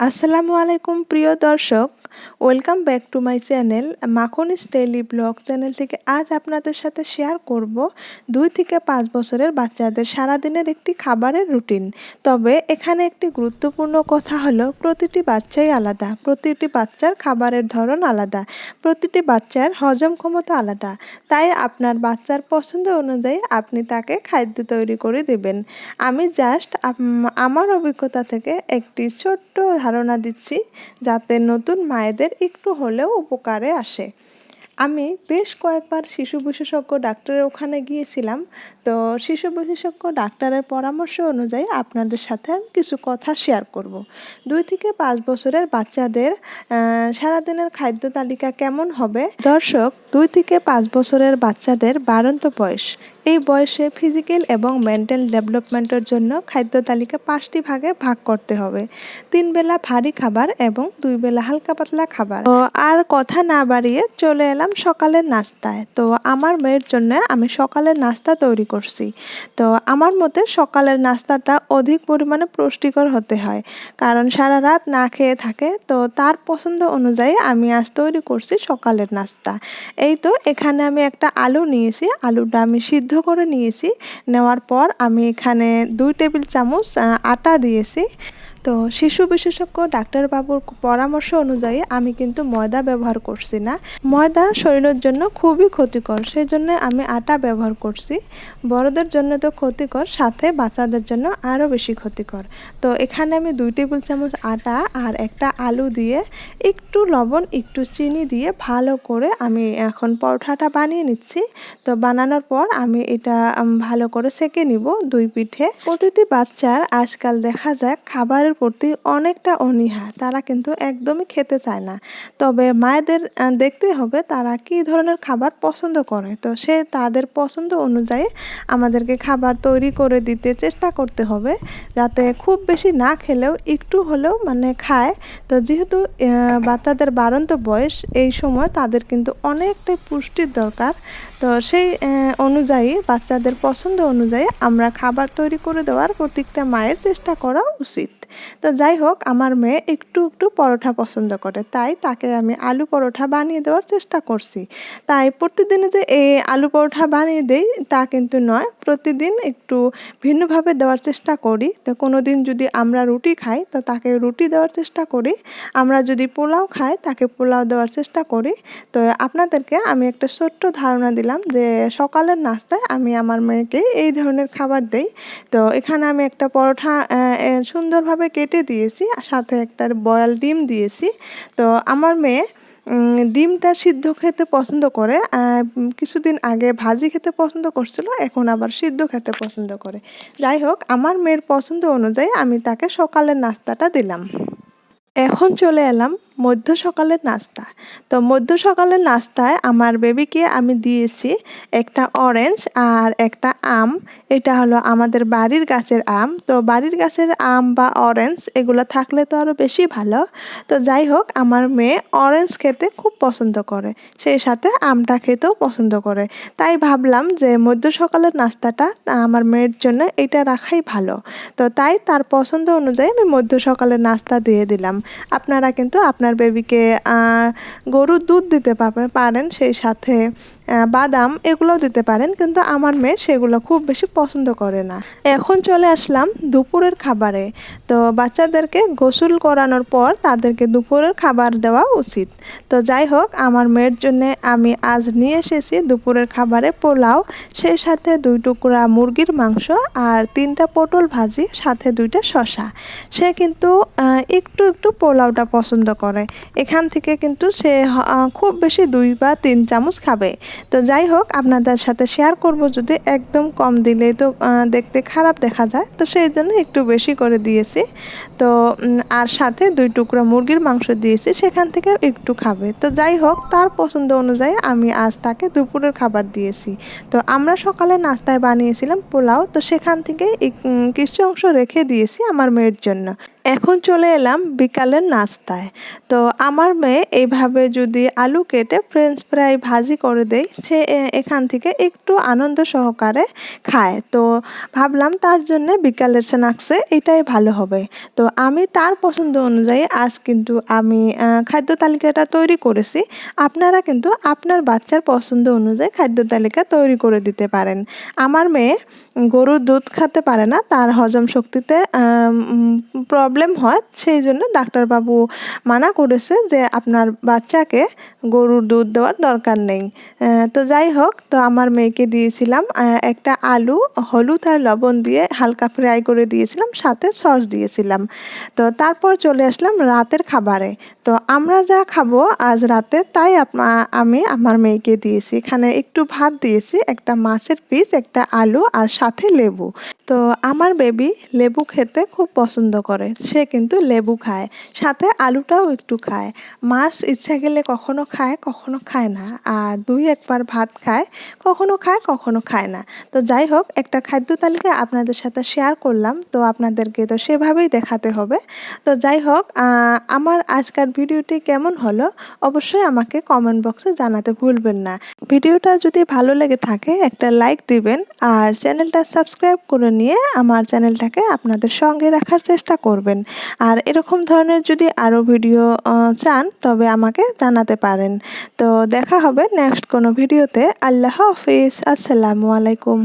আসসালামু আলাইকুম প্রিয় দর্শক, welcome back to my channel মাখনিস daily blog channel থেকে আজ আপনাদের সাথে শেয়ার করব 2 থেকে 5 বছরের বাচ্চাদের সারাদিনের একটি খাবারের রুটিন। তবে এখানে একটি গুরুত্বপূর্ণ কথা হলো প্রতিটি বাচ্চাই আলাদা, প্রতিটি বাচ্চার খাবারের ধরন আলাদা, প্রতিটি বাচ্চার হজম ক্ষমতা আলাদা। তাই আপনার বাচ্চার পছন্দ অনুযায়ী আপনি তাকে খাদ্য তৈরি করে দেবেন। আমি জাস্ট আমার অভিজ্ঞতা থেকে একটি ছোট্ট ধারণা দিচ্ছি, যাতে নতুন মায়েদের একটু হলেও উপকারে আসে। আমি বেশ কয়েকবার শিশু বিশেষজ্ঞ ডাক্তারের ওখানে গিয়েছিলাম। তো শিশু বিশেষজ্ঞ ডাক্তারের পরামর্শ অনুযায়ী আপনাদের সাথে আমি কিছু কথা শেয়ার করব। 2 থেকে 5 বছরের বাচ্চাদের সারাদিনের খাদ্য তালিকা কেমন হবে? দর্শক, 2 থেকে 5 বছরের বাচ্চাদের বাড়ন্ত বয়স। এই বয়সে ফিজিক্যাল এবং মেন্টাল ডেভেলপমেন্টের জন্য খাদ্য তালিকা 5টি ভাগে ভাগ করতে হবে। 3 বেলা ভারী খাবার এবং 2 বেলা হালকা পাতলা খাবার। তো আর কথা না বাড়িয়ে চলে এলাম সকালের নাস্তায়। তো আমার মেয়ের জন্য আমি সকালের নাস্তা তৈরি করছি। তো আমার মতে সকালের নাস্তাটা অধিক পরিমাণে পুষ্টিকর হতে হয়, কারণ সারা রাত না খেয়ে থাকে। তো তার পছন্দ অনুযায়ী আমি আজ তৈরি করছি সকালের নাস্তা। এই তো এখানে আমি একটা আলু নিয়েছি, আলুটা আমি সিদ্ধ করে নিয়েছি। নেওয়ার পর আমি এখানে 2 টেবিল চামচ আটা দিয়েছি। তো শিশু বিশেষজ্ঞ ডাক্তারবাবুর পরামর্শ অনুযায়ী আমি কিন্তু ময়দা ব্যবহার করছি না। ময়দা শরীরের জন্য খুবই ক্ষতিকর, সেই জন্য আমি আটা ব্যবহার করছি। বড়দের জন্য তো ক্ষতিকর, সাথে বাচ্চাদের জন্য আরও বেশি ক্ষতিকর। তো এখানে আমি 2 টেবিল চামচ আটা আর একটা আলু দিয়ে, একটু লবণ, একটু চিনি দিয়ে ভালো করে আমি এখন পরোঠাটা বানিয়ে নিচ্ছি। তো বানানোর পর আমি এটা ভালো করে সেঁকে নিব 2 পিঠে। প্রতিটি বাচ্চার আজকাল দেখা যায় খাবারের প্রতি অনেকটা অনীহা, তারা কিন্তু একদমই খেতে চায় না। তবে মায়েদের দেখতে হবে তারা কী ধরনের খাবার পছন্দ করে। তো সে তাদের পছন্দ অনুযায়ী আমাদেরকে খাবার তৈরি করে দিতে চেষ্টা করতে হবে, যাতে খুব বেশি না খেলেও একটু হলেও খায়। তো যেহেতু বাচ্চাদের বাড়ন্ত বয়স, এই সময় তাদের কিন্তু অনেকটাই পুষ্টির দরকার। তো সেই অনুযায়ী বাচ্চাদের পছন্দ অনুযায়ী আমরা খাবার তৈরি করে দেওয়ার প্রত্যেকটা মায়ের চেষ্টা করা উচিত। তো যাই হোক, আমার মেয়ে একটু পরোঠা পছন্দ করে, তাই তাকে আমি আলু পরোঠা বানিয়ে দেওয়ার চেষ্টা করছি। তাই প্রতিদিনে যে এই আলু পরোঠা বানিয়ে দেই তা কিন্তু নয়, প্রতিদিন একটু ভিন্নভাবে দেওয়ার চেষ্টা করি। তো কোনো দিন যদি আমরা রুটি খাই তো তাকে রুটি দেওয়ার চেষ্টা করি, আমরা যদি পোলাও খাই তাকে পোলাও দেওয়ার চেষ্টা করি। তো আপনাদেরকে আমি একটা ছোট্ট ধারণা দিলাম যে সকালের নাস্তায় আমি আমার মেয়েকে এই ধরনের খাবার দেই। তো এখানে আমি একটা পরোঠা সুন্দরভাবে কেটে দিয়েছি, সাথে একটা বয়েল ডিম দিয়েছি। তো আমার মেয়ে ডিমটা সিদ্ধ খেতে পছন্দ করে। কিছুদিন আগে ভাজি খেতে পছন্দ করছিল, এখন আবার সিদ্ধ খেতে পছন্দ করে। যাই হোক, আমার মেয়ের পছন্দ অনুযায়ী আমি তাকে সকালের নাস্তাটা দিলাম। এখন চলে এলাম মধ্য সকালের নাস্তা। তো মধ্য সকালের নাস্তায় আমার বেবিকে আমি দিয়েছি একটা অরেঞ্জ আর একটা আম। এটা হলো আমাদের বাড়ির গাছের আম। তো বাড়ির গাছের আম বা অরেঞ্জ এগুলো থাকলে তো আরও বেশি ভালো। তো যাই হোক, আমার মেয়ে অরেঞ্জ খেতে খুব পছন্দ করে, সেই সাথে আমটা খেতেও পছন্দ করে। তাই ভাবলাম যে মধ্য সকালের নাস্তাটা আমার মেয়ের জন্য এটা রাখাই ভালো। তো তাই তার পছন্দ অনুযায়ী আমি মধ্য সকালের নাস্তা দিয়ে দিলাম। আপনারা কিন্তু আপনার বেবিকে গরুর দুধ দিতে পারেন, সেই সাথে বাদাম এগুলোও দিতে পারেন, কিন্তু আমার মেয়ে সেগুলো খুব বেশি পছন্দ করে না। এখন চলে আসলাম দুপুরের খাবারে। তো বাচ্চাদেরকে গোসল করানোর পর তাদেরকে দুপুরের খাবার দেওয়া উচিত। তো যাই হোক, আমার মেয়ের জন্য আমি আজ নিয়ে এসেছি দুপুরের খাবারে পোলাও, সেই সাথে 2 টুকরা মুরগির মাংস আর 3টা পটল ভাজি, সাথে 2টা শসা। সে কিন্তু একটু পোলাওটা পছন্দ করে। এখান থেকে কিন্তু সে খুব বেশি 2 বা 3 চামচ খাবে। তো যাই হোক, আপনাদের সাথে শেয়ার করব, যদি একদম কম দিলে তো দেখতে খারাপ দেখা যায়, তো সেই জন্য একটু বেশি করে দিয়েছি। তো আর সাথে 2 টুকরা মুরগির মাংস দিয়েছি, সেখান থেকে একটু খাবে। তো যাই হোক, তার পছন্দ অনুযায়ী আমি আজ তাকে দুপুরের খাবার দিয়েছি। তো আমরা সকালে নাস্তায় বানিয়েছিলাম পোলাও, তো সেখান থেকে কিছু অংশ রেখে দিয়েছি আমার মেয়ের জন্য। এখন চলে এলাম বিকালের নাস্তায়। তো আমার মেয়ে এইভাবে যদি আলু কেটে ফ্রেঞ্চ ফ্রাই ভাজি করে দেয়, সে এখান থেকে একটু আনন্দ সহকারে খায়। তো ভাবলাম তার জন্যে বিকালের স্ন্যাক্সে এটাই ভালো হবে। তো আমি তার পছন্দ অনুযায়ী আজ কিন্তু আমি খাদ্য তালিকাটা তৈরি করেছি। আপনারা কিন্তু আপনার বাচ্চার পছন্দ অনুযায়ী খাদ্য তালিকা তৈরি করে দিতে পারেন। আমার মেয়ে গরুর দুধ খেতে পারে না, তার হজম শক্তিতে প্রবলেম হয়, সেই জন্য ডাক্তারবাবু মানা করেছে যে আপনার বাচ্চাকে গরুর দুধ দেওয়ার দরকার নেই। তো যাই হোক, তো আমার মেয়েকে দিয়েছিলাম একটা আলু হলুদ আর লবণ দিয়ে হালকা ফ্রাই করে দিয়েছিলাম, সাথে সস দিয়েছিলাম। তো তারপর চলে আসলাম রাতের খাবারে। তো আমরা যা খাবো আজ রাতে তাই আমি আমার মেয়েকে দিয়েছি। এখানে একটু ভাত দিয়েছি, একটা মাছের পিস, একটা আলু আর সাথে লেবু। তো আমার বেবি লেবু খেতে খুব পছন্দ করে, সে কিন্তু লেবু খায়, সাথে আলুটাও একটু খায়। মাছ ইচ্ছা গেলে কখনো খায় কখনো খায় না, আর দুই একবার ভাত খায়, কখনো খায় কখনো খায় না। তো যাই হোক, একটা খাদ্য তালিকা আপনাদের সাথে শেয়ার করলাম, তো আপনাদেরকে তো সেভাবেই দেখাতে হবে। তো যাই হোক, আমার আজকের ভিডিওটি কেমন হলো অবশ্যই আমাকে কমেন্ট বক্সে জানাতে ভুলবেন না। ভিডিওটা যদি ভালো লেগে থাকে একটা লাইক দিবেন, আর চ্যানেলটা সাবস্ক্রাইব করে নিয়ে আমার চ্যানেলটাকে আপনাদের সঙ্গে রাখার চেষ্টা করবেন। আর এরকম ধরনের যদি আরও ভিডিও চান তবে আমাকে জানাতে পারেন। তো দেখা হবে নেক্সট কোনো ভিডিওতে। আল্লাহ হাফিজ, আসসালামু আলাইকুম।